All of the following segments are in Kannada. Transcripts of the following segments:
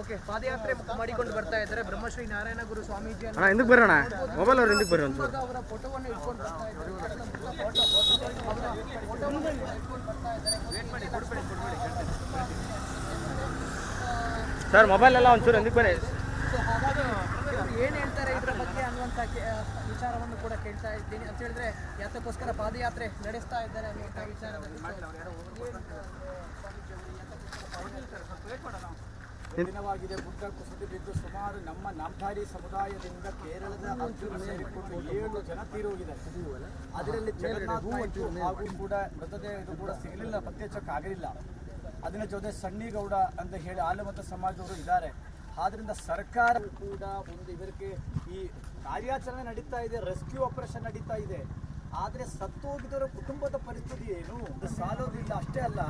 ಓಕೆ, ಪಾದಯಾತ್ರೆ ಮಾಡಿಕೊಂಡು ಬರ್ತಾ ಇದ್ದಾರೆ ಬ್ರಹ್ಮಶ್ರೀ ನಾರಾಯಣ ಗುರು ಸ್ವಾಮೀಜಿ ಅಣ್ಣ ಹಿಂದಕ್ಕೆ ಬರೋಣ, ಮೊಬೈಲ್ ಅವ್ರು ಹಿಂದಕ್ಕೆ ಬರೋಣ. ಅವರ ಫೋಟೋವನ್ನು ಇಟ್ಕೊಂಡು ಬರ್ತಾ ಇದ್ದಾರೆ. ಸರ್ ಮೊಬೈಲ್ ಎಲ್ಲ ಒಂಚೂರು ಹಿಂದಕ್ಕೆ ಬನ್ನಿ. ಏನು ಹೇಳ್ತಾರೆ ಇದರ ಬಗ್ಗೆ ಅನ್ನುವಂಥ ವಿಚಾರವನ್ನು ಕೂಡ ಕೇಳ್ತಾ ಇದ್ದೀನಿ. ಅಂತ ಹೇಳಿದ್ರೆ ಯಾತಕ್ಕೋಸ್ಕರ ಪಾದಯಾತ್ರೆ ನಡೆಸ್ತಾ ಇದ್ದಾರೆ ಅನ್ನುವಂಥ ವಿಚಾರದಲ್ಲಿ ದಿನವಾಗಿದೆ. ಗುಡ್ಡ ಕುಸಿದು ಬಿದ್ದು ಸುಮಾರು ನಮ್ಮ ನಾಮಧಾರಿ ಸಮುದಾಯದಿಂದ ಕೇರಳದ ಅರ್ಜುನ ಸೇರಿಕೊಂಡು 7 ಜನ ತೀರೋಗಿದ್ದಾರೆ. ಅದರಲ್ಲಿ ಜಗನ್ನಾಥ ಹಾಗೂ ಕೂಡ ಮೃತದೇಹ ಇದು ಕೂಡ ಸಿಗಲಿಲ್ಲ, ಪತ್ತೆಹಚ್ಚಕ್ಕಾಗಲಿಲ್ಲ. ಅದರ ಜೊತೆ ಸಣ್ಣಿಗೌಡ ಅಂತ ಹೇಳಿ ಆಲಮತ ಸಮಾಜದವರು ಇದ್ದಾರೆ. ಆದ್ರಿಂದ ಸರ್ಕಾರ ಕೂಡ ಒಂದು ಇವರಿಗೆ ಈ ಕಾರ್ಯಾಚರಣೆ ನಡೀತಾ ಇದೆ, ರೆಸ್ಕ್ಯೂ ಆಪರೇಷನ್ ನಡೀತಾ ಇದೆ. ಆದರೆ ಸತ್ತೋಗಿದವರ ಕುಟುಂಬದ ಪರಿಸ್ಥಿತಿ ಏನು ಸಾಲೋದಿಲ್ಲ. ಅಷ್ಟೇ ಅಲ್ಲ,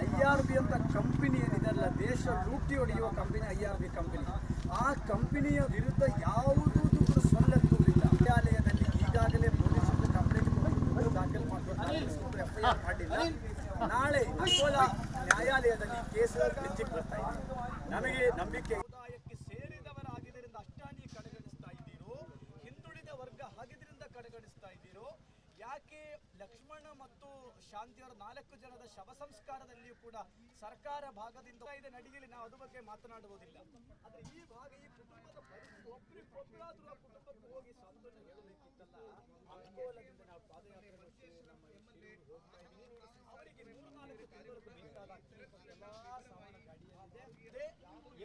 IRB ಅಂತ ಕಂಪನಿ ಏನಿದೆಲ್ಲ, ದೇಶ ಲೂಟಿ ಹೊಡೆಯುವ ಕಂಪನಿ IRB ಕಂಪನಿ, ಆ ಕಂಪನಿಯ ವಿರುದ್ಧ ಯಾವುದೂ ಸೊಲ್ಲೆತ್ತುವುದಿಲ್ಲ. ನ್ಯಾಯಾಲಯದಲ್ಲಿ ಈಗಾಗಲೇ ಪೊಲೀಸರು ಕಂಪ್ಲೇಂಟ್ ದಾಖಲು ಮಾಡಿಕೊಂಡು FIR ಮಾಡಿಲ್ಲ. ನಾಳೆ ಅಂಕೋಲಾ ನ್ಯಾಯಾಲಯದಲ್ಲಿ ಕೇಸ್ ಬೆಂಚಿಗೆ ಬರ್ತಾ ಇದೆ. ನಮಗೆ ನಂಬಿಕೆ ಸಮುದಾಯಕ್ಕೆ ಸೇರಿದವರಾಗಿದ್ದರಿಂದ ಅಷ್ಟಾನಿ ಕಡೆಗಣಿಸ್ತಾ ಇದ್ದೀರೋ, ಹಿಂದುಳಿದ ವರ್ಗ ಹಾಗಿದ್ರಿಂದ ಕಡೆಗಣಿಸ್ತಾ ಇದ್ದೀರೋ, ಯಾಕೆ ಲಕ್ಷ್ಮಣ ಮತ್ತು ಶಾಂತಿಯವರ 4 ಜನದ ಶವ ಸಂಸ್ಕಾರದಲ್ಲಿಯೂ ಕೂಡ ಸರ್ಕಾರ ಭಾಗದಿಂದ ಇದೆ ನಡಿಗೆಯಲ್ಲಿ ನಾವು ಅದ್ರ ಬಗ್ಗೆ ಮಾತನಾಡುವುದಿಲ್ಲ. ಆದರೆ ಈ ಭಾಗ ಈ ಕುಟುಂಬದ ಒಬ್ಬರಾದ್ರೂ ಆ ಕುಟುಂಬಕ್ಕೆ ಹೋಗಿ ಸಾಂತ್ವನ ಹೇಳಬೇಕಿತ್ತಲ್ಲ. ಅಂಕೋಲದಿಂದ ನಾವು ಪಾದಯಾತ್ರೆ ನಮ್ಮ ಹೋಗ್ತಾ ಇದ್ದೀವಿ. ಅವರಿಗೆ 3-4 ತಿಂಗಳವರೆಗೂ ಬೇಕಾದ ಎಲ್ಲ ಸಾಮಾನು ಗಾಡಿಯಲ್ಲಿದೆ.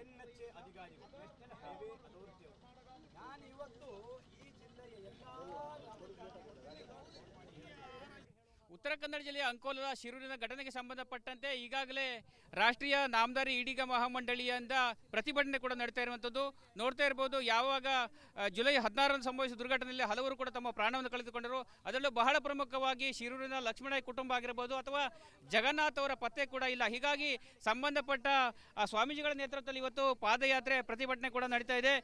NHA ಅಧಿಕಾರಿಗಳು, ನ್ಯಾಷನಲ್ ಹೈವೇ ಅಥಾರಿಟಿ ಅವರು. ನಾನು ಇವತ್ತು ಈ ಜಿಲ್ಲೆಯ ಉತ್ತರ ಕನ್ನಡ ಜಿಲ್ಲೆಯ ಅಂಕೋಲದ ಶಿರೂರಿನ ಘಟನೆಗೆ ಸಂಬಂಧಪಟ್ಟಂತೆ ಈಗಾಗಲೇ ರಾಷ್ಟ್ರೀಯ ನಾಮಧಾರಿ ಈಡಿಗ ಮಹಾಮಂಡಳಿಯಿಂದ ಪ್ರತಿಭಟನೆ ಕೂಡ ನಡೀತಾ ಇರುವಂಥದ್ದು ನೋಡ್ತಾ ಇರ್ಬೋದು. ಯಾವಾಗ ಜುಲೈ 16ರಂದು ಸಂಭವಿಸಿದ ದುರ್ಘಟನೆಯಲ್ಲಿ ಹಲವರು ಕೂಡ ತಮ್ಮ ಪ್ರಾಣವನ್ನು ಕಳೆದುಕೊಂಡರು. ಅದರಲ್ಲೂ ಬಹಳ ಪ್ರಮುಖವಾಗಿ ಶಿರೂರಿನ ಲಕ್ಷ್ಮಣ ಕುಟುಂಬ ಆಗಿರ್ಬೋದು ಅಥವಾ ಜಗನ್ನಾಥ್ ಅವರ ಪತ್ತೆ ಕೂಡ ಇಲ್ಲ. ಹೀಗಾಗಿ ಸಂಬಂಧಪಟ್ಟ ಸ್ವಾಮೀಜಿಗಳ ನೇತೃತ್ವದಲ್ಲಿ ಇವತ್ತು ಪಾದಯಾತ್ರೆ ಪ್ರತಿಭಟನೆ ಕೂಡ ನಡೀತಾ ಇದೆ.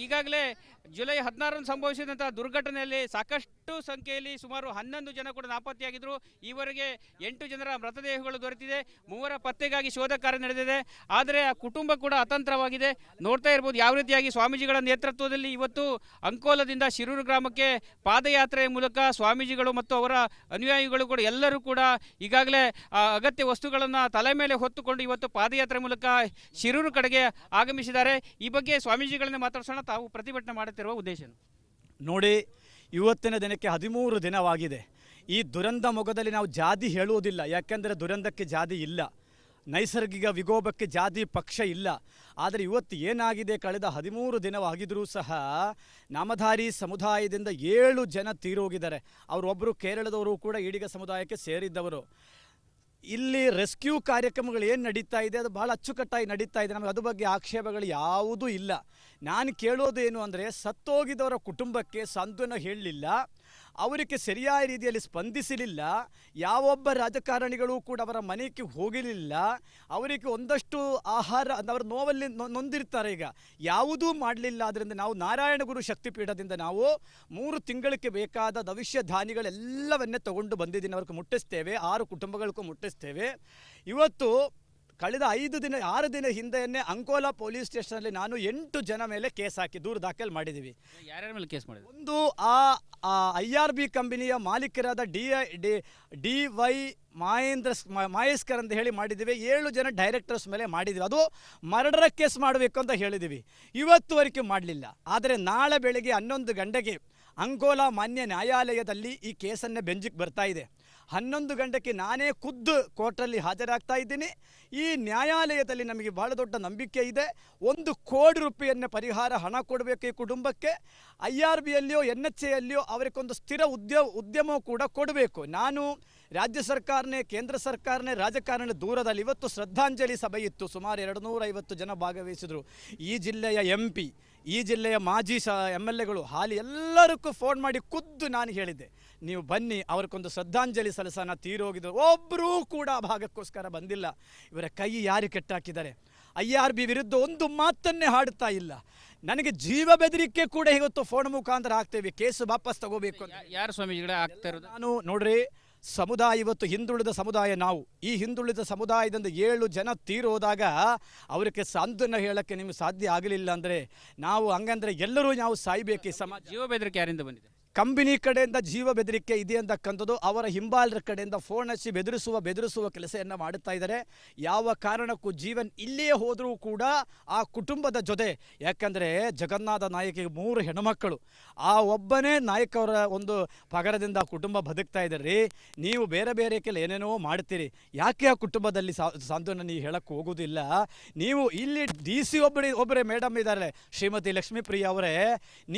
ಈಗಾಗಲೇ ಜುಲೈ 16ರಂದು ಸಂಭವಿಸಿದಂಥ ದುರ್ಘಟನೆಯಲ್ಲಿ ಸಾಕಷ್ಟು ಸಂಖ್ಯೆಯಲ್ಲಿ ಸುಮಾರು 11 ಜನ ಕೂಡ ನಾಪತ್ತೆಯಾಗಿದ್ದರು. ಈವರೆಗೆ 8 ಜನರ ಮೃತದೇಹಗಳು ದೊರೆತಿದೆ. 3 ಪತ್ತೆಗಾಗಿ ಶೋಧ ಕಾರ್ಯ ನಡೆದಿದೆ. ಆದರೆ ಆ ಕುಟುಂಬ ಕೂಡ ಅತಂತ್ರವಾಗಿದೆ. ನೋಡ್ತಾ ಇರ್ಬೋದು ಯಾವ ರೀತಿಯಾಗಿ ಸ್ವಾಮೀಜಿಗಳ ನೇತೃತ್ವದಲ್ಲಿ ಇವತ್ತು ಅಂಕೋಲದಿಂದ ಶಿರೂರು ಗ್ರಾಮಕ್ಕೆ ಪಾದಯಾತ್ರೆಯ ಮೂಲಕ ಸ್ವಾಮೀಜಿಗಳು ಮತ್ತು ಅವರ ಅನುಯಾಯಿಗಳು ಕೂಡ ಎಲ್ಲರೂ ಕೂಡ ಈಗಾಗಲೇ ಅಗತ್ಯ ವಸ್ತುಗಳನ್ನು ತಲೆ ಮೇಲೆ ಹೊತ್ತುಕೊಂಡು ಇವತ್ತು ಪಾದಯಾತ್ರೆ ಮೂಲಕ ಶಿರೂರು ಕಡೆಗೆ ಆಗಮಿಸಿದ್ದಾರೆ. ಈ ಬಗ್ಗೆ ಸ್ವಾಮೀಜಿಗಳನ್ನ ಮಾತಾಡ್ಸೋಣ. ತಾವು ಪ್ರತಿಭಟನೆ ಮಾಡುತ್ತಿರುವ ಉದ್ದೇಶ ನೋಡಿ, ಇವತ್ತಿನ ದಿನಕ್ಕೆ 13 ದಿನವಾಗಿದೆ. ಈ ದುರಂತ ಮೊಗದಲ್ಲಿ ನಾವು ಜಾತಿ ಹೇಳುವುದಿಲ್ಲ, ಯಾಕೆಂದರೆ ದುರಂತಕ್ಕೆ ಜಾತಿ ಇಲ್ಲ, ನೈಸರ್ಗಿಕ ವಿಕೋಪಕ್ಕೆ ಜಾತಿ ಪಕ್ಷ ಇಲ್ಲ. ಆದರೆ ಇವತ್ತು ಏನಾಗಿದೆ, ಕಳೆದ 13 ದಿನವಾಗಿದ್ದರೂ ಸಹ ನಾಮಧಾರಿ ಸಮುದಾಯದಿಂದ 7 ಜನ ತೀರೋಗಿದ್ದಾರೆ. ಅವರೊಬ್ಬರು ಕೇರಳದವರು ಕೂಡ ಈಡಿಗ ಸಮುದಾಯಕ್ಕೆ ಸೇರಿದ್ದವರು. ಇಲ್ಲಿ ರೆಸ್ಕ್ಯೂ ಕಾರ್ಯಕ್ರಮಗಳು ಏನು ನಡೀತಾ ಇದೆ ಅದು ಭಾಳ ಅಚ್ಚುಕಟ್ಟಾಗಿ ನಡೀತಾ ಇದೆ. ನಮಗೆ ಅದ್ರ ಬಗ್ಗೆ ಆಕ್ಷೇಪಗಳು ಯಾವುದೂ ಇಲ್ಲ. ನಾನು ಕೇಳೋದು ಏನು ಅಂದರೆ, ಸತ್ತೋಗಿದವರ ಕುಟುಂಬಕ್ಕೆ ಸಾಂತ್ವನ ಹೇಳಲಿಲ್ಲ, ಅವರಿಗೆ ಸರಿಯಾದ ರೀತಿಯಲ್ಲಿ ಸ್ಪಂದಿಸಲಿಲ್ಲ. ಯಾವೊಬ್ಬ ರಾಜಕಾರಣಿಗಳು ಕೂಡ ಅವರ ಮನೆಗೆ ಹೋಗಲಿಲ್ಲ. ಅವರಿಗೆ ಒಂದಷ್ಟು ಆಹಾರ ಅವರ ನೋವಲ್ಲಿ ನೊಂದಿರ್ತಾರೆ. ಈಗ ಯಾವುದೂ ಮಾಡಲಿಲ್ಲ. ಆದ್ದರಿಂದ ನಾವು ನಾರಾಯಣಗುರು ಶಕ್ತಿಪೀಠದಿಂದ ನಾವು 3 ತಿಂಗಳಿಗೆ ಬೇಕಾದ ಭವಿಷ್ಯ ಧಾನ್ಯಗಳೆಲ್ಲವನ್ನೇ ತಗೊಂಡು ಬಂದಿದ್ದೀನಿ. ಅವ್ರಿಗೆ ಮುಟ್ಟಿಸ್ತೇವೆ, 6 ಕುಟುಂಬಗಳಿಗೂ ಮುಟ್ಟಿಸ್ತೇವೆ. ಇವತ್ತು ಕಳೆದ 6 ದಿನ ಹಿಂದೆಯೇ ಅಂಕೋಲಾ ಪೊಲೀಸ್ ಸ್ಟೇಷನಲ್ಲಿ ನಾನು 8 ಜನ ಮೇಲೆ ಕೇಸ್ ಹಾಕಿ ದೂರು ದಾಖಲು ಮಾಡಿದ್ದೀವಿ. ಯಾರ್ಯಾರ ಮೇಲೆ ಕೇಸ್ ಮಾಡಿದ್ವಿ? ಒಂದು IRB ಕಂಪನಿಯ ಮಾಲೀಕರಾದ DY ಮಾಯೇಸ್ಕರ್ ಅಂತ ಹೇಳಿ ಮಾಡಿದ್ದೀವಿ. 7 ಜನ ಡೈರೆಕ್ಟರ್ಸ್ ಮೇಲೆ ಮಾಡಿದ್ದೀವಿ. ಅದು ಮರ್ಡರ್ ಕೇಸ್ ಮಾಡಬೇಕು ಅಂತ ಹೇಳಿದ್ದೀವಿ. ಇವತ್ತುವರೆಗೆ ಮಾಡಲಿಲ್ಲ. ಆದರೆ ನಾಳೆ ಬೆಳಗ್ಗೆ 11 ಗಂಟೆಗೆ ಅಂಕೋಲಾ ಮಾನ್ಯ ನ್ಯಾಯಾಲಯದಲ್ಲಿ ಈ ಕೇಸನ್ನೇ ಬೆಂಚಿಗೆ ಬರ್ತಾ ಇದೆ. 11 ಗಂಟೆಗೆ ನಾನೇ ಖುದ್ದು ಕೋರ್ಟಲ್ಲಿ ಹಾಜರಾಗ್ತಾ ಇದ್ದೀನಿ. ಈ ನ್ಯಾಯಾಲಯದಲ್ಲಿ ನಮಗೆ ಭಾಳ ದೊಡ್ಡ ನಂಬಿಕೆ ಇದೆ. 1 ಕೋಟಿ ರೂಪಾಯಿಯನ್ನು ಪರಿಹಾರ ಹಣ ಕೊಡಬೇಕು ಈ ಕುಟುಂಬಕ್ಕೆ. IRBಯಲ್ಲಿಯೋ NHAಯಲ್ಲಿಯೋ ಅವರಿಗೊಂದು ಸ್ಥಿರ ಉದ್ಯಮ ಕೂಡ ಕೊಡಬೇಕು. ನಾನು ರಾಜ್ಯ ಸರ್ಕಾರನೇ, ಕೇಂದ್ರ ಸರ್ಕಾರನೇ, ರಾಜಕಾರಣ ದೂರದಲ್ಲಿ ಇವತ್ತು ಶ್ರದ್ಧಾಂಜಲಿ ಸಭೆ ಇತ್ತು. ಸುಮಾರು 250 ಜನ ಭಾಗವಹಿಸಿದರು. ಈ ಜಿಲ್ಲೆಯ MP, ಈ ಜಿಲ್ಲೆಯ ಮಾಜಿ MLAಗಳು, ಹಾಲಿ ಎಲ್ಲರಿಗೂ ಫೋನ್ ಮಾಡಿ ಖುದ್ದು ನಾನು ಹೇಳಿದ್ದೆ, ನೀವು ಬನ್ನಿ, ಅವ್ರಿಗೊಂದು ಶ್ರದ್ಧಾಂಜಲಿ ಸಲ್ಲಿಸೋಣ. ತೀರೋಗಿದ್ರು ಒಬ್ಬರೂ ಕೂಡ ಭಾಗಕ್ಕೋಸ್ಕರ ಬಂದಿಲ್ಲ. ಇವರ ಕೈ ಯಾರು ಕೆಟ್ಟಾಕಿದ್ದಾರೆ? IRB ವಿರುದ್ಧ ಒಂದು ಮಾತನ್ನೇ ಹಾಡುತ್ತಾ ಇಲ್ಲ. ನನಗೆ ಜೀವ ಬೆದರಿಕೆ ಕೂಡ ಇವತ್ತು ಫೋನ್ ಮುಖಾಂತರ ಆಗ್ತೇವೆ, ಕೇಸು ವಾಪಸ್ ತಗೋಬೇಕು ಅಂತ. ಯಾರು ಸ್ವಾಮೀಜಿಗಳೇ ಆಗ್ತಾ ಇರೋದು? ನಾನು ನೋಡ್ರಿ, ಸಮುದಾಯ ಇವತ್ತು ಹಿಂದುಳಿದ ಸಮುದಾಯ ನಾವು. ಈ ಹಿಂದುಳಿದ ಸಮುದಾಯದಿಂದ 7 ಜನ ತೀರೋದಾಗ ಅವರಿಗೆ ಸಾಂತ್ವನ ಹೇಳೋಕ್ಕೆ ನಿಮಗೆ ಸಾಧ್ಯ ಆಗಲಿಲ್ಲ ಅಂದರೆ ನಾವು ಹಂಗಂದ್ರೆ ಎಲ್ಲರೂ ನಾವು ಸಾಯ್ಬೇಕು. ಈ ಸಮಾಜ ಜೀವ ಬೆದರಿಕೆ ಯಾರಿಂದ ಬಂದಿದೆ? ಕಂಪನಿ ಕಡೆಯಿಂದ ಜೀವ ಬೆದರಿಕೆ ಇದೆ ಅಂತಕ್ಕಂಥದ್ದು ಅವರ ಹಿಂಬಾಲರ ಕಡೆಯಿಂದ ಫೋನ್ ಹಚ್ಚಿ ಬೆದರಿಸುವ ಕೆಲಸವನ್ನು ಮಾಡುತ್ತಾ ಇದ್ದಾರೆ. ಯಾವ ಕಾರಣಕ್ಕೂ ಜೀವನ್ ಇಲ್ಲೇ ಹೋದರೂ ಕೂಡ ಆ ಕುಟುಂಬದ ಜೊತೆ, ಯಾಕಂದರೆ ಜಗನ್ನಾಥ ನಾಯಕಿಗೆ 3 ಹೆಣ್ಮಕ್ಕಳು, ಆ ಒಬ್ಬನೇ ನಾಯಕವರ ಒಂದು ಪಗರದಿಂದ ಆ ಕುಟುಂಬ ಬದುಕ್ತಾ ಇದ್ದಾರೆ. ನೀವು ಬೇರೆ ಬೇರೆ ಏನೇನೋ ಮಾಡ್ತೀರಿ, ಯಾಕೆ ಆ ಕುಟುಂಬದಲ್ಲಿ ಸಾಂತ್ವನ ನೀವು ಹೇಳಕ್ಕೆ ಹೋಗೋದಿಲ್ಲ? ನೀವು ಇಲ್ಲಿ DC ಒಬ್ಬರೇ ಮೇಡಮ್ ಇದ್ದಾರೆ, ಶ್ರೀಮತಿ ಲಕ್ಷ್ಮೀಪ್ರಿಯ ಅವರೇ,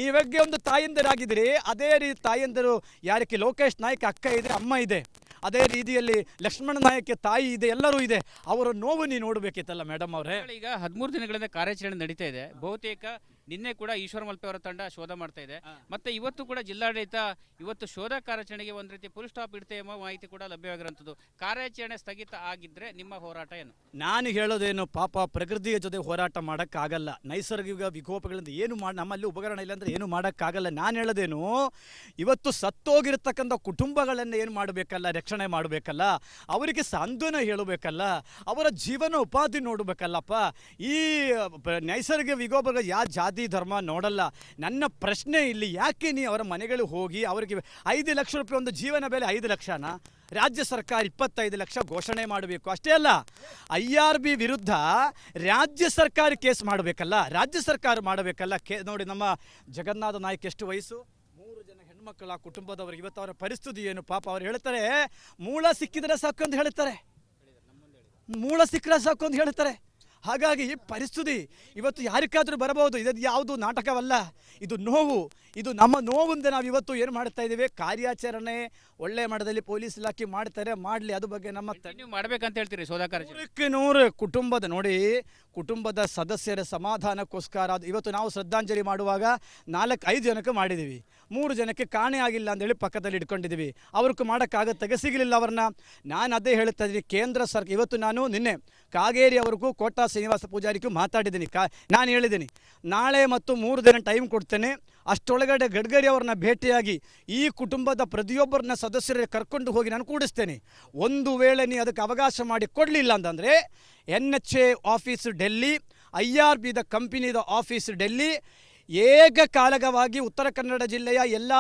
ನೀವಾಗೆ ಒಂದು ತಾಯಂದಿರಾಗಿದ್ದೀರಿ. ಅದೇ ರೀತಿ ತಾಯಂದಿರು ಯಾರಕ್ಕೆ ಲೋಕೇಶ್ ನಾಯ್ಕ ಅಕ್ಕ ಇದೆ, ಅಮ್ಮ ಇದೆ, ಅದೇ ರೀತಿಯಲ್ಲಿ ಲಕ್ಷ್ಮಣ ನಾಯಕ್ಕೆ ತಾಯಿ ಇದೆ, ಎಲ್ಲರೂ ಇದೆ. ಅವರ ನೋವು ನೀವು ನೋಡಬೇಕಿತ್ತಲ್ಲ ಮೇಡಮ್ ಅವರೇ. ಈಗ 13 ದಿನಗಳಿಂದ ಕಾರ್ಯಾಚರಣೆ ನಡೀತಾ ಇದೆ. ಬಹುತೇಕ ನಿನ್ನೆ ಕೂಡ ಈಶ್ವರ ಮಲ್ಪೆ ಅವರ ತಂಡ ಶೋಧ ಮಾಡ್ತಾ ಇದೆ. ಮತ್ತೆ ಇವತ್ತು ಕೂಡ ಜಿಲ್ಲಾಡಳಿತ ಇವತ್ತು ಶೋಧ ಕಾರ್ಯಾಚರಣೆಗೆ ಒಂದು ರೀತಿ ಫುಲ್ ಸ್ಟಾಪ್ ಇಡುತ್ತೆ ಎಂಬ ಮಾಹಿತಿ ಕೂಡ ಲಭ್ಯವಾಗಿರುವಂಥದ್ದು. ಕಾರ್ಯಾಚರಣೆ ಸ್ಥಗಿತ ಆಗಿದ್ರೆ ನಿಮ್ಮ ಹೋರಾಟ ಏನು? ನಾನು ಹೇಳೋದೇನು, ಪಾಪ ಪ್ರಕೃತಿಯ ಜೊತೆ ಹೋರಾಟ ಮಾಡೋಕ್ಕಾಗಲ್ಲ. ನೈಸರ್ಗಿಕ ವಿಕೋಪಗಳಿಂದ ಏನು ನಮ್ಮಲ್ಲಿ ಉಪಕರಣ ಇಲ್ಲ ಅಂದರೆ ಏನು ಮಾಡೋಕ್ಕಾಗಲ್ಲ. ನಾನು ಹೇಳೋದೇನು, ಇವತ್ತು ಸತ್ತೋಗಿರ್ತಕ್ಕಂಥ ಕುಟುಂಬಗಳನ್ನು ಏನು ಮಾಡಬೇಕಲ್ಲ, ರಕ್ಷಣೆ ಮಾಡಬೇಕಲ್ಲ, ಅವರಿಗೆ ಸಾಂತ್ವನ ಹೇಳಬೇಕಲ್ಲ, ಅವರ ಜೀವನ ಉಪಾಧಿ ನೋಡಬೇಕಲ್ಲಪ್ಪ. ಈ ನೈಸರ್ಗಿಕ ವಿಕೋಪಗಳು ಯಾವ ಜಾತಿ ಧರ್ಮ ನೋಡಲ್ಲ. ನನ್ನ ಪ್ರಶ್ನೆ ಇಲ್ಲಿ, ಯಾಕೆ ನೀವು ಅವರ ಮನೆಗಳಿಗೆ ಹೋಗಿ ಅವರಿಗೆ 5 ಲಕ್ಷ ರೂಪಾಯಿ, ಒಂದು ಜೀವನ ಬೆಲೆ 5 ಲಕ್ಷನ ರಾಜ್ಯ ಸರ್ಕಾರ 25 ಲಕ್ಷ ಘೋಷಣೆ ಮಾಡಬೇಕು? ಅಷ್ಟೇ ಅಲ್ಲ, IRB ವಿರುದ್ಧ ರಾಜ್ಯ ಸರ್ಕಾರ ಕೇಸ್ ಮಾಡಬೇಕಲ್ಲ, ರಾಜ್ಯ ಸರ್ಕಾರ ಮಾಡಬೇಕಲ್ಲ. ನೋಡಿ, ನಮ್ಮ ಜಗನ್ನಾಥ ನಾಯ್ಕ ಎಷ್ಟು ವಯಸ್ಸು? 3 ಜನ ಹೆಣ್ಮಕ್ಕಳ ಕುಟುಂಬದವರು. ಇವತ್ತು ಅವರ ಪರಿಸ್ಥಿತಿ ಏನು? ಪಾಪ ಅವ್ರು ಹೇಳ್ತಾರೆ, ಮೂಳ ಸಿಕ್ಕಿದ್ರೆ ಸಾಕು ಅಂತ ಹೇಳ್ತಾರೆ, ಮೂಳ ಸಿಕ್ಕರೆ ಸಾಕು ಅಂತ ಹೇಳ್ತಾರೆ. ಹಾಗಾಗಿ ಪರಿಸ್ಥಿತಿ ಇವತ್ತು ಯಾರಿಗಾದರೂ ಬರಬಹುದು. ಇದು ಯಾವುದು ನಾಟಕವಲ್ಲ, ಇದು ನೋವು. ಇದು ನಮ್ಮ ನೋವಿಂದ ನಾವು ಇವತ್ತು ಏನು ಮಾಡ್ತಾ ಇದ್ದೀವಿ, ಕಾರ್ಯಾಚರಣೆ ಒಳ್ಳೆ ಮಟ್ಟದಲ್ಲಿ ಪೊಲೀಸ್ ಇಲಾಖೆ ಮಾಡ್ತಾರೆ, ಮಾಡಲಿ, ಅದ್ರ ಬಗ್ಗೆ ನಮ್ಮ ನೀವು ಮಾಡ್ಬೇಕಂತ ಹೇಳ್ತೀರಿ ಶೋಧ ಕಾರ್ಯಾಚರಣೆ? 100% ಕುಟುಂಬದ, ನೋಡಿ, ಕುಟುಂಬದ ಸದಸ್ಯರ ಸಮಾಧಾನಕ್ಕೋಸ್ಕರ ಇವತ್ತು ನಾವು ಶ್ರದ್ಧಾಂಜಲಿ ಮಾಡುವಾಗ 4-5 ಜನಕ್ಕೆ ಮಾಡಿದ್ದೀವಿ, 3 ಜನಕ್ಕೆ ಕಾಣೆ ಆಗಿಲ್ಲ ಅಂತೇಳಿ ಪಕ್ಕದಲ್ಲಿ ಇಟ್ಕೊಂಡಿದ್ದೀವಿ. ಅವ್ರಿಗೆ ಮಾಡೋಕ್ಕಾಗತ್ತೆ, ಸಿಗಲಿಲ್ಲ ಅವ್ರನ್ನ. ನಾನು ಅದೇ ಹೇಳ್ತಾ ಇದ್ದೀನಿ, ಕೇಂದ್ರ ಸರ್ಕಾರ ಇವತ್ತು ನಾನು ನಿನ್ನೆ ಕಾಗೇರಿ ಅವ್ರಿಗೂ ಕೋಟಾ ಶ್ರೀನಿವಾಸ ಪೂಜಾರಿಗೂ ಮಾತಾಡಿದ್ದೀನಿ. ನಾನು ಹೇಳಿದ್ದೀನಿ, ನಾಳೆ ಮತ್ತು 3 ದಿನ ಟೈಮ್ ಕೊಡ್ತೇನೆ, ಅಷ್ಟೊಳಗಡೆ ಗಡ್ಕರಿ ಅವ್ರನ್ನ ಭೇಟಿಯಾಗಿ ಈ ಕುಟುಂಬದ ಪ್ರತಿಯೊಬ್ಬರನ್ನ ಸದಸ್ಯರೇ ಕರ್ಕೊಂಡು ಹೋಗಿ ನಾನು ಕೂಡಿಸ್ತೇನೆ. ಒಂದು ವೇಳೆ ನೀವು ಅದಕ್ಕೆ ಅವಕಾಶ ಮಾಡಿ ಕೊಡಲಿಲ್ಲ ಅಂತಂದರೆ NHA ಆಫೀಸು ಡೆಲ್ಲಿ, IRBದ ಕಂಪನಿದ ಆಫೀಸು ಡೆಲ್ಲಿ, ಏಕಕಾಲಕವಾಗಿ ಉತ್ತರ ಕನ್ನಡ ಜಿಲ್ಲೆಯ ಎಲ್ಲ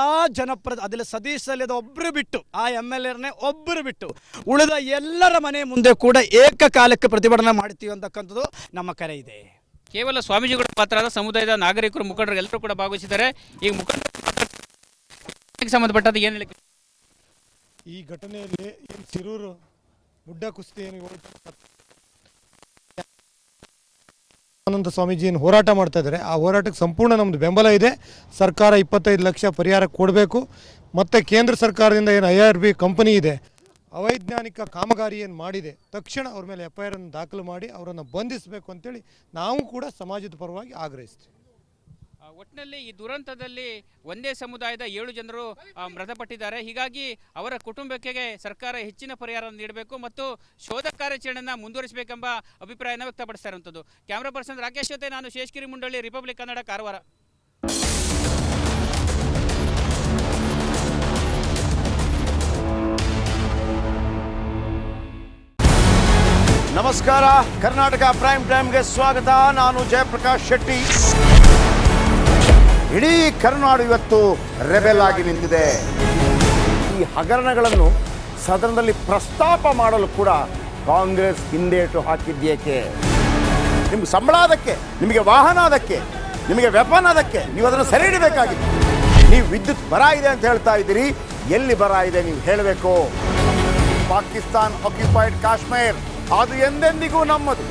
ಅದರಲ್ಲಿ ಸತೀಶ್ ಸಲ್ಯದ ಒಬ್ಬರು ಬಿಟ್ಟು, ಆ MLAರನ್ನೇ ಒಬ್ಬರು ಬಿಟ್ಟು ಉಳಿದ ಎಲ್ಲರ ಮನೆ ಮುಂದೆ ಕೂಡ ಏಕಕಾಲಕ್ಕೆ ಪ್ರತಿಭಟನೆ ಮಾಡ್ತೀವಿ ಅಂತಕ್ಕಂಥದ್ದು ನಮ್ಮ ಕರೆ ಇದೆ. ಕೇವಲ ಸ್ವಾಮೀಜಿಗಳ ಮಾತ್ರ ಅಲ್ಲ, ಸಮುದಾಯದ ನಾಗರಿಕರು, ಮುಖಂಡರು ಎಲ್ಲರೂ ಕೂಡ ಭಾಗವಹಿಸಿದ್ದಾರೆ. ಈಗ ಮುಖಂಡರಿಗೆ ಸಂಬಂಧಪಟ್ಟಂತೆ ಏನು ಹೇಳಿ? ಈ ಘಟನೆಯಲ್ಲಿ ಏನು ಸಿರೂರು ಗುಡ್ಡ ಕುಸ್ತಿ ಏನು ಆನಂದ ಸ್ವಾಮೀಜಿ ಏನು ಹೋರಾಟ ಮಾಡ್ತಾ ಇದ್ದಾರೆ, ಆ ಹೋರಾಟಕ್ಕೆ ಸಂಪೂರ್ಣ ನಮ್ಮದು ಬೆಂಬಲ ಇದೆ. ಸರ್ಕಾರ 25 ಲಕ್ಷ ಪರಿಹಾರ ಕೊಡಬೇಕು. ಮತ್ತು ಕೇಂದ್ರ ಸರ್ಕಾರದಿಂದ ಏನು IRB ಕಂಪನಿ ಇದೆ, ಅವೈಜ್ಞಾನಿಕ ಕಾಮಗಾರಿ ಏನು ಮಾಡಿದೆ, ತಕ್ಷಣ ಅವ್ರ ಮೇಲೆ FIR ಅನ್ನು ದಾಖಲು ಮಾಡಿ ಅವರನ್ನು ಬಂಧಿಸಬೇಕು ಅಂತೇಳಿ ನಾವು ಕೂಡ ಸಮಾಜದ ಪರವಾಗಿ ಆಗ್ರಹಿಸ್ತೀವಿ. ಒಟ್ಟಿನಲ್ಲಿ ಈ ದುರಂತದಲ್ಲಿ ಒಂದೇ ಸಮುದಾಯದ 7 ಜನರು ಮೃತಪಟ್ಟಿದ್ದಾರೆ. ಹೀಗಾಗಿ ಅವರ ಕುಟುಂಬಕ್ಕೆ ಸರ್ಕಾರ ಹೆಚ್ಚಿನ ಪರಿಹಾರ ನೀಡಬೇಕು ಮತ್ತು ಶೋಧ ಕಾರ್ಯಾಚರಣೆಯನ್ನು ಮುಂದುವರಿಸಬೇಕೆಂಬ ಅಭಿಪ್ರಾಯನ ವ್ಯಕ್ತಪಡಿಸ್ತಾ ಇರುವಂಥದ್ದು. ಕ್ಯಾಮ್ರಾ ಪರ್ಸನ್ ರಾಕೇಶ್ ಜೊತೆ ನಾನು ಶೇಷಗಿರಿ ಮುಂಡಳ್ಳಿ, ರಿಪಬ್ಲಿಕ್ ಕನ್ನಡ, ಕಾರವಾರ. ನಮಸ್ಕಾರ, ಕರ್ನಾಟಕ ಪ್ರೈಮ್ ಟೈಮ್ಗೆ ಸ್ವಾಗತ. ನಾನು ಜಯಪ್ರಕಾಶ್ ಶೆಟ್ಟಿ. ಇಡೀ ಕರ್ನಾಡು ಇವತ್ತು ರೆಬೆಲ್ ಆಗಿ ನಿಂತಿದೆ. ಈ ಹಗರಣಗಳನ್ನು ಸದನದಲ್ಲಿ ಪ್ರಸ್ತಾಪ ಮಾಡಲು ಕೂಡ ಕಾಂಗ್ರೆಸ್ ಹಿಂದೇಟು ಹಾಕಿದ್ದೇಕೆ? ನಿಮ್ಗೆ ಸಂಬಳ ಅದಕ್ಕೆ, ನಿಮಗೆ ವಾಹನ ಅದಕ್ಕೆ, ನಿಮಗೆ ವೆಪನ್ ಅದಕ್ಕೆ, ನೀವು ಅದನ್ನು ಸೆರೆ ಹಿಡಿಬೇಕಾಗಿತ್ತು. ನೀವು ವಿದ್ಯುತ್ ಬರ ಇದೆ ಅಂತ ಹೇಳ್ತಾ ಇದ್ದೀರಿ, ಎಲ್ಲಿ ಬರ ಇದೆ ನೀವು ಹೇಳಬೇಕು. ಪಾಕಿಸ್ತಾನ್ ಆಕ್ಯುಪೈಡ್ ಕಾಶ್ಮೀರ್ ಅದು ಎಂದೆಂದಿಗೂ ನಮ್ಮದು.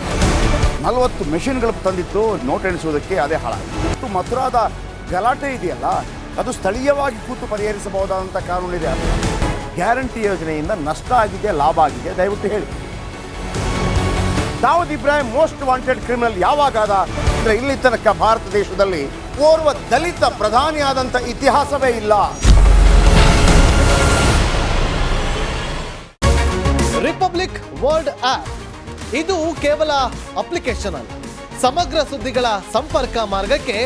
40 ಮೆಷಿನ್ಗಳು ತಂದಿತ್ತು ನೋಟ್ ಎಣಿಸುವುದಕ್ಕೆ, ಅದೇ ಹಾಳಾಯಿತು. ಮಥುರಾದ ಗಲಾಟೆ ಇದೆಯಲ್ಲ, ಅದು ಸ್ಥಳೀಯವಾಗಿ ಕೂತು ಪರಿಹರಿಸಬಹುದಾದಂಥ ಕಾನೂನಿದೆ. ಗ್ಯಾರಂಟಿ ಯೋಜನೆಯಿಂದ ನಷ್ಟ ಆಗಿದೆ, ಲಾಭ ಆಗಿದೆ, ದಯವಿಟ್ಟು ಹೇಳಿ. Dawood Ibrahim most wanted criminal ಯಾವಾಗಾದ ಅಂದರೆ ಇಲ್ಲಿ ತನಕ ಭಾರತ ದೇಶದಲ್ಲಿ ಓರ್ವ ದಲಿತ ಪ್ರಧಾನಿಯಾದಂಥ ಇತಿಹಾಸವೇ ಇಲ್ಲ. ರಿಪಬ್ಲಿಕ್ ವರ್ಲ್ಡ್ ಆಪ್ ಇದು ಕೇವಲ ಅಪ್ಲಿಕೇಶನ್ ಅಲ್ಲ, ಸಮಗ್ರ ಸುದ್ದಿಗಳ ಸಂಪರ್ಕ ಮಾರ್ಗಕ್ಕೆ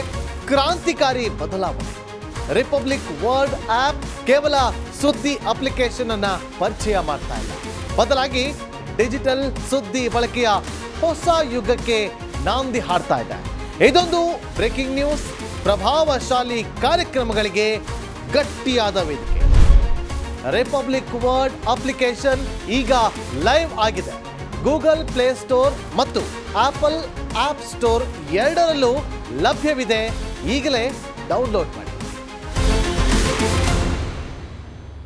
ಕ್ರಾಂತಿಕಾರಿ ಬದಲಾವಣೆ. ರಿಪಬ್ಲಿಕ್ ವರ್ಲ್ಡ್ ಆಪ್ ಕೇವಲ ಸುದ್ದಿ ಅಪ್ಲಿಕೇಶನ್ ಅನ್ನ ಪರಿಚಯ ಮಾಡ್ತಾ ಇಲ್ಲ. ಬದಲಾಗಿ ಡಿಜಿಟಲ್ ಸುದ್ದಿ ಬಳಕೆಯ ಹೊಸ ಯುಗಕ್ಕೆ ನಾಂದಿ ಹಾಡ್ತಾ ಇದೆ. ಇದೊಂದು ಬ್ರೇಕಿಂಗ್ ನ್ಯೂಸ್, ಪ್ರಭಾವಶಾಲಿ ಕಾರ್ಯಕ್ರಮಗಳಿಗೆ ಗಟ್ಟಿಯಾದ ವೇದಿಕೆ. ರಿಪಬ್ಲಿಕ್ ವರ್ಡ್ ಅಪ್ಲಿಕೇಶನ್ ಈಗ ಲೈವ್ ಆಗಿದೆ. ಗೂಗಲ್ ಪ್ಲೇ ಸ್ಟೋರ್ ಮತ್ತು ಆಪಲ್ ಆಪ್ ಸ್ಟೋರ್ ಎರಡರಲ್ಲೂ ಲಭ್ಯವಿದೆ. ಈಗಲೇ ಡೌನ್ಲೋಡ್ ಮಾಡಿ.